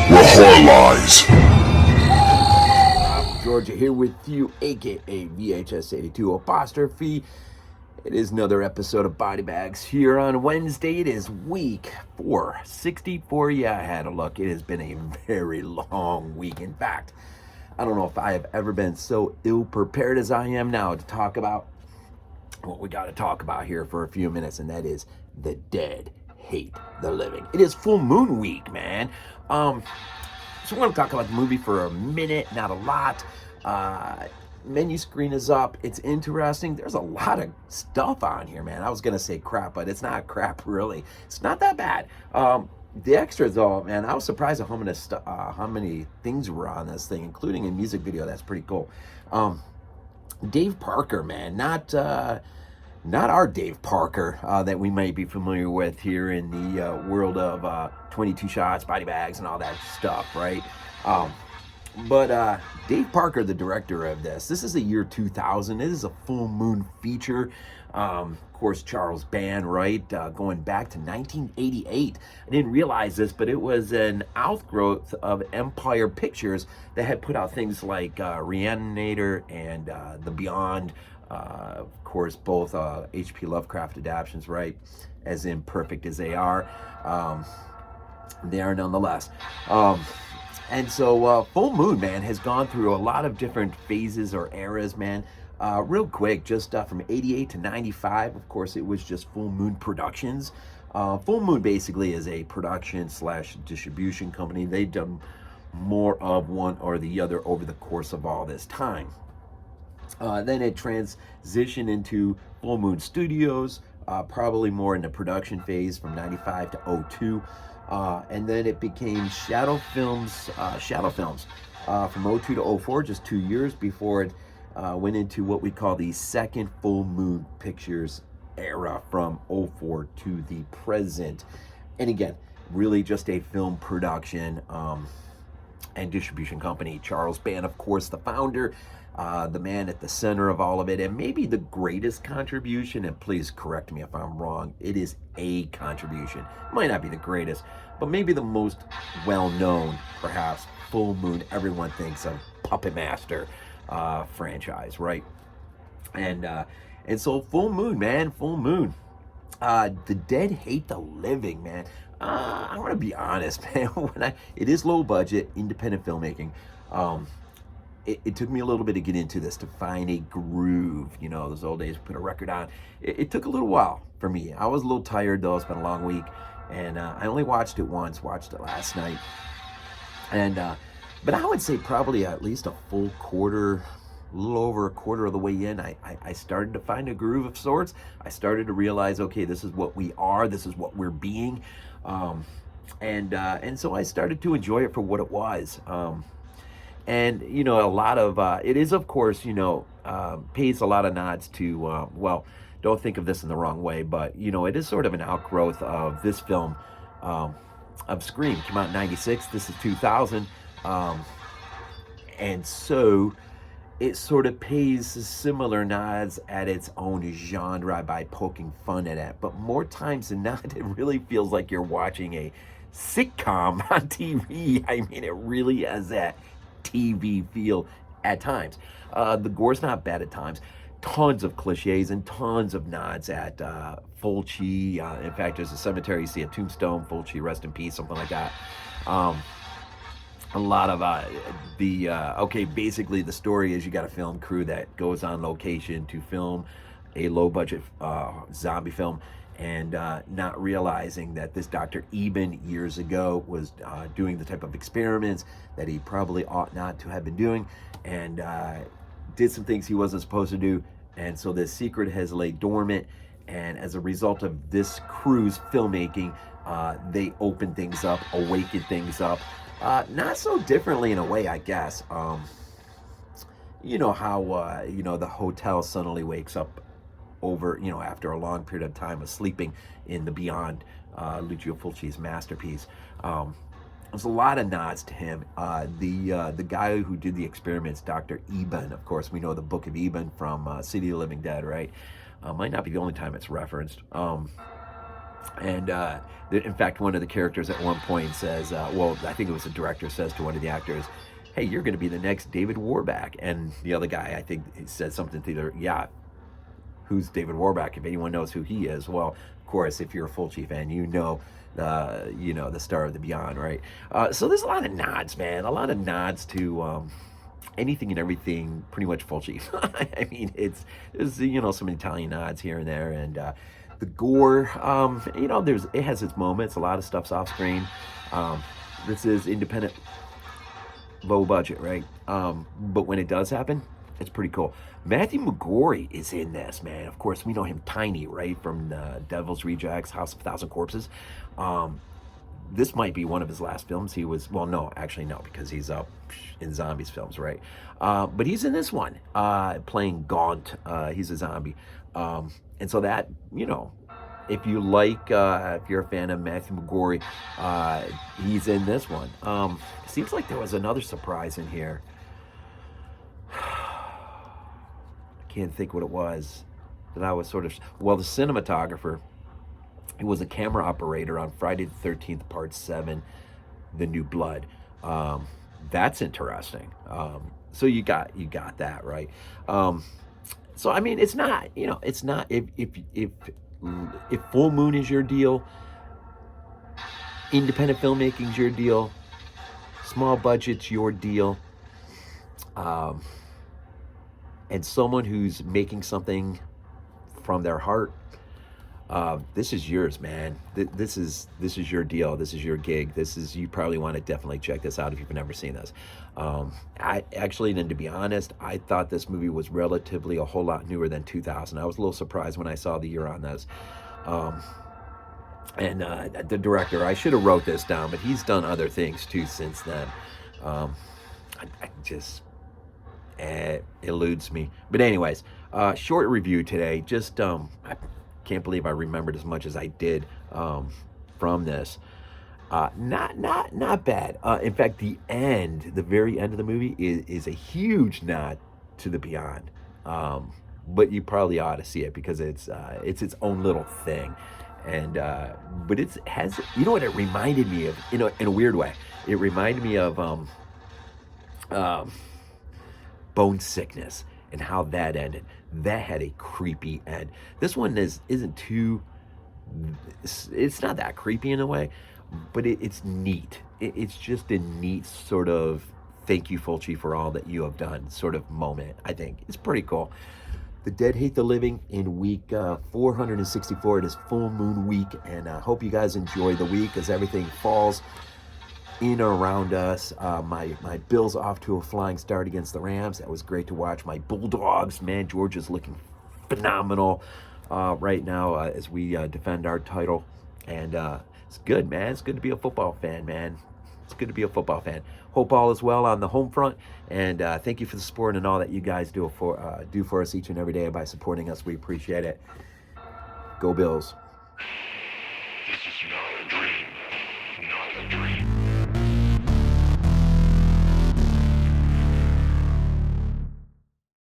where horror lies. Georgia here with you, aka VHS82 apostrophe. It is another episode of Body Bags here on Wednesday. It is week 464. Yeah, I had a look. It has been a very long week. In fact, I don't know if I have ever been so ill prepared as I am now to talk about what we got to talk about here for a few minutes, and that is the dead hate the living. It is full moon week, man. So we're going to talk about the movie for a minute, not a lot. Menu screen is up. It's interesting. There's a lot of stuff on here, man. I was going to say crap, but it's not crap, really. It's not that bad. The extras, though, man, I was surprised at how many things were on this thing, including a music video. That's pretty cool. Dave Parker, man, not our Dave Parker that we might be familiar with here in the world of 22 shots, body bags, and all that stuff, right? But Dave Parker, the director of this is the year 2000. It is a full moon feature. Of course, Charles Band, right? Going back to 1988. I didn't realize this, but it was an outgrowth of Empire Pictures that had put out things like Reanimator and The Beyond. Of course, both H.P. Lovecraft adaptations, right? As imperfect as they are nonetheless. And so Full Moon, man, has gone through a lot of different phases or eras, man. Real quick, just from 88 to 95, of course, it was just Full Moon Productions. Full Moon basically is a production / distribution company. They've done more of one or the other over the course of all this time. Then it transitioned into Full Moon Studios, probably more in the production phase from 95 to 02. And then it became Shadow Films from 02 to 04, just 2 years before it went into what we call the second Full Moon Pictures era from 04 to the present. And again, really just a film production and distribution company. Charles Band, of course, the founder, the man at the center of all of it, and maybe the greatest contribution, and please correct me if I'm wrong, it is a contribution. It might not be the greatest, but maybe the most well-known, perhaps, Full Moon, everyone thinks of Puppet Master franchise, right? And so Full Moon, man, Full Moon. The dead hate the living, man. I'm gonna be honest, man. It is low budget, independent filmmaking. It took me a little bit to get into this, to find a groove. You know, those old days, put a record on. It took a little while for me. I was a little tired, though. It's been a long week. And I only watched it once, watched it last night. And but I would say probably at least a full quarter, a little over a quarter of the way in, I started to find a groove of sorts. I started to realize, okay, this is what we are. This is what we're being. And so I started to enjoy it for what it was. And, you know, a lot of, it is, of course, you know, pays a lot of nods to, well, don't think of this in the wrong way, but, you know, it is sort of an outgrowth of this film, of Scream. Came out in 96, this is 2000. And so it sort of pays similar nods at its own genre by poking fun at it. But more times than not, it really feels like you're watching a sitcom on TV. I mean, it really has that TV feel at times. The gore's not bad at times. Tons of cliches and tons of nods at Fulci. In fact, there's a cemetery, you see a tombstone, Fulci, rest in peace, something like that. A lot of basically the story is you got a film crew that goes on location to film a low budget zombie film, and not realizing that this Dr. Eibon years ago was doing the type of experiments that he probably ought not to have been doing, and did some things he wasn't supposed to do. And so this secret has laid dormant, and as a result of this crew's filmmaking, they open things up, awaken things up, not so differently in a way, I guess. You know how you know, the hotel suddenly wakes up over, you know, after a long period of time of sleeping in The Beyond, Lucio Fulci's masterpiece. There's a lot of nods to him. The guy who did the experiments, Dr. Eibon, of course, we know the Book of Eibon from City of the Living Dead, right? Might not be the only time it's referenced. And in fact, one of the characters at one point says, well, I think it was the director says to one of the actors, hey, you're going to be the next David Warbeck. And the other guy, I think, he said something to either, yeah, who's David Warbeck? If anyone knows who he is, well, of course, if you're a Fulci fan, you know, the star of the Beyond, right? So there's a lot of nods, man. A lot of nods to anything and everything, pretty much Fulci. I mean, there's some Italian nods here and there, and the gore, it has its moments. A lot of stuff's off screen. This is independent, low budget, right? But when it does happen, it's pretty cool. Matthew McGrory is in this, man. Of course, we know him Tiny, right, from Devil's Rejects, House of a Thousand Corpses. This might be one of his last films. He was, well, no, actually no, because he's up in zombies films, right? But he's in this one, playing Gaunt. He's a zombie. And so that, if you like, if you're a fan of Matthew McGrory, he's in this one. Seems like there was another surprise in here. Can't think what it was that I was sort of, well, the cinematographer, he was a camera operator on Friday the 13th, Part 7, The New Blood. That's interesting. So you got that, right? So I mean, it's not, it's not, if Full Moon is your deal, independent filmmaking's your deal, small budget's your deal, and someone who's making something from their heart, this is yours, man. This is your deal. This is your gig. You probably want to definitely check this out if you've never seen this. I actually, and to be honest, I thought this movie was relatively a whole lot newer than 2000. I was a little surprised when I saw the year on this. And the director, I should have wrote this down, but he's done other things too since then. It eludes me. But anyways, short review today. Just I can't believe I remembered as much as I did from this. Not bad. In fact, the very end of the movie is a huge nod to the Beyond. But you probably ought to see it because it's its own little thing. And but it has, what it reminded me of, in a weird way. It reminded me of Bone Sickness and how that ended. That had a creepy end. This one isn't too, it's not that creepy in a way, but it's neat. It's just a neat sort of thank you, Fulci, for all that you have done sort of moment. I think it's pretty cool. The Dead Hate the Living in week 464. It is full moon week, and I hope you guys enjoy the week as everything falls in around us. My Bills off to a flying start against the Rams. That was great to watch. My Bulldogs, man, George is looking phenomenal right now as we defend our title. And it's good, man. It's good to be a football fan, man. It's good to be a football fan. Hope all is well on the home front. And thank you for the support and all that you guys do for us each and every day by supporting us. We appreciate it. Go Bills.